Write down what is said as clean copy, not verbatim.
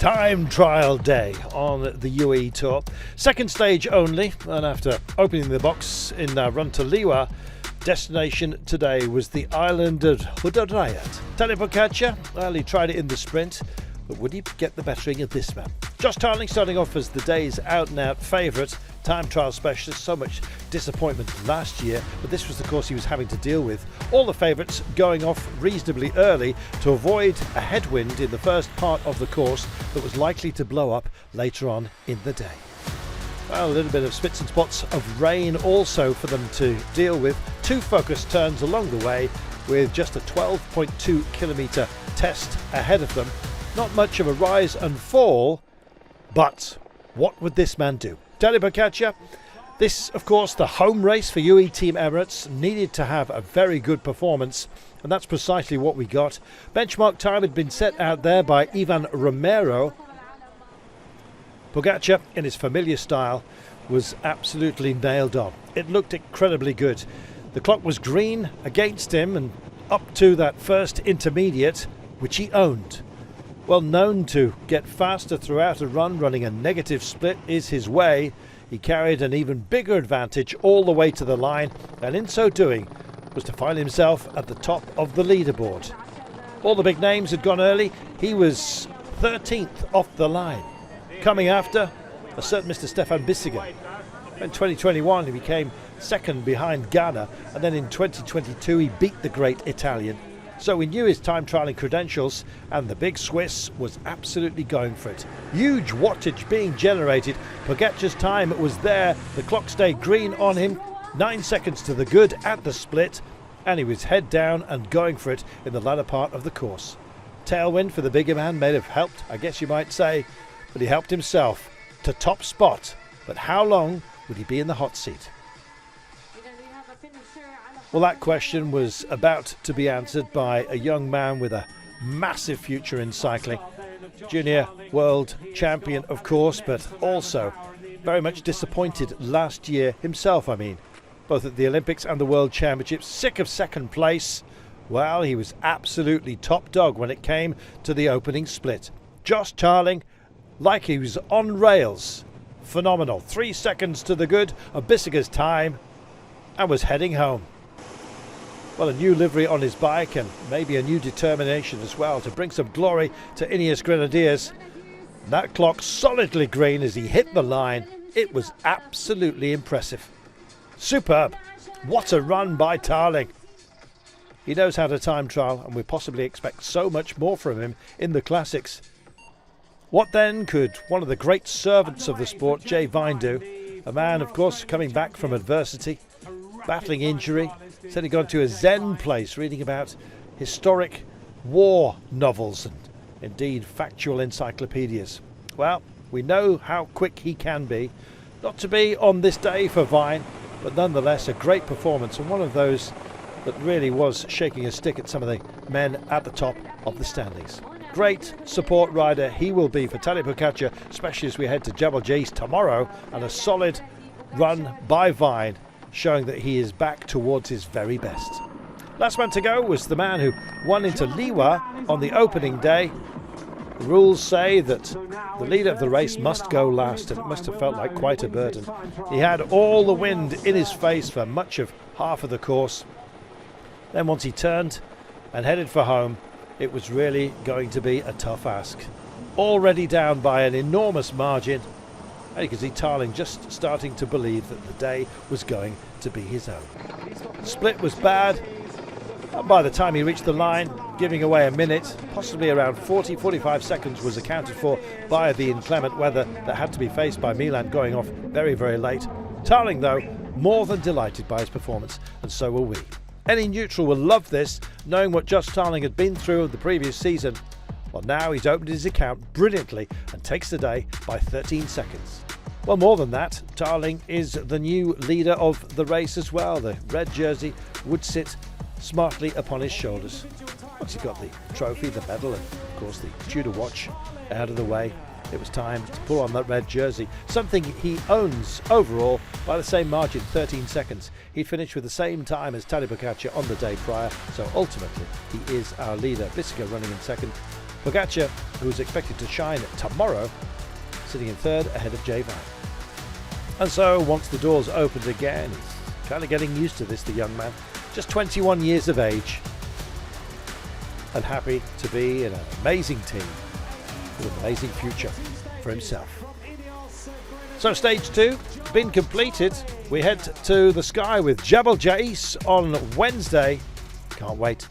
Time trial day on the UAE Tour. Second stage only, and after opening the box in Run to Liwa, destination today was the island of Hudayrat. Tadej Pogačar, well, he tried it in the sprint, but would he get the bettering of this man? Josh Tarling starting off as the day's out-and-out favourite, time trial specialist. So much disappointment last year, but this was the course he was having to deal with. All the favourites going off reasonably early to avoid a headwind in the first part of the course that was likely to blow up later on in the day. Well, a little bit of spits and spots of rain also for them to deal with. Two focus turns along the way with just a 12.2 kilometre test ahead of them. Not much of a rise and fall, but what would this man do? Tadej Pogačar, this of course the home race for UAE Team Emirates, needed to have a very good performance, and that's precisely what we got. Benchmark time had been set out there by Ivan Romero. Pogačar, in his familiar style, was absolutely nailed on. It looked incredibly good. The clock was green against him, and up to that first intermediate, which he owned. Well known to get faster throughout a run, running a negative split is his way. He carried an even bigger advantage all the way to the line, and in so doing was to find himself at the top of the leaderboard. All the big names had gone early. He was 13th off the line. Coming after, a certain Mr. Stefan Bissegger. In 2021 he became second behind Ghana, and then in 2022 he beat the great Italian. So we knew his time trialling credentials, and the big Swiss was absolutely going for it. Huge wattage being generated. Pogačar's time was there. The clock stayed green on him. 9 seconds to the good at the split, and he was head down and going for it in the latter part of the course. Tailwind for the bigger man may have helped, I guess you might say, but he helped himself to top spot. But how long would he be in the hot seat? Well, that question was about to be answered by a young man with a massive future in cycling. Junior world champion, of course, but also very much disappointed last year himself, both at the Olympics and the World Championships. Sick of second place. Well, he was absolutely top dog when it came to the opening split. Josh Tarling, like he was on rails. Phenomenal. 3 seconds to the good of Bissegger's time, and was heading home. Well, a new livery on his bike, and maybe a new determination as well to bring some glory to Ineos Grenadiers. That clock solidly green as he hit the line. It was absolutely impressive. Superb. What a run by Tarling. He knows how to time trial, and we possibly expect so much more from him in the classics. What then could one of the great servants of the sport, Jay Vine, do? A man, of course, coming back from adversity, battling injury, said he'd gone to a Zen place reading about historic war novels and indeed factual encyclopedias. Well, we know how quick he can be. Not to be on this day for Vine, but nonetheless a great performance, and one of those that really was shaking a stick at some of the men at the top of the standings. Great support rider he will be for Tadej Pogačar, especially as we head to Jebel Jais tomorrow, and a solid run by Vine, showing that he is back towards his very best. Last man to go was the man who won into Liwa on the opening day. The rules say that the leader of the race must go last, and it must have felt like quite a burden. He had all the wind in his face for much of half of the course. Then once he turned and headed for home, it was really going to be a tough ask. Already down by an enormous margin, and you can see Tarling just starting to believe that the day was going to be his own. The split was bad, and by the time he reached the line, giving away a minute, possibly around 40-45 seconds was accounted for by the inclement weather that had to be faced by Milan going off very, very late. Tarling, though, more than delighted by his performance, and so will we. Any neutral will love this, knowing what Josh Tarling had been through the previous season. Well, now he's opened his account brilliantly and takes the day by 13 seconds. Well, more than that, Tarling is the new leader of the race as well. The red jersey would sit smartly upon his shoulders. Once he got the trophy, the medal, and of course the Tudor watch out of the way, it was time to pull on that red jersey, something he owns overall by the same margin, 13 seconds. He finished with the same time as Tadej Pogačar on the day prior, so ultimately he is our leader. Bissegger running in second, Pogacar, who is expected to shine tomorrow, sitting in third ahead of J-Vine. And so, once the doors opened again, he's kind of getting used to this, the young man. Just 21 years of age, and happy to be in an amazing team with an amazing future for himself. So stage 2 been completed. We head to the sky with Jabal Jais on Wednesday. Can't wait.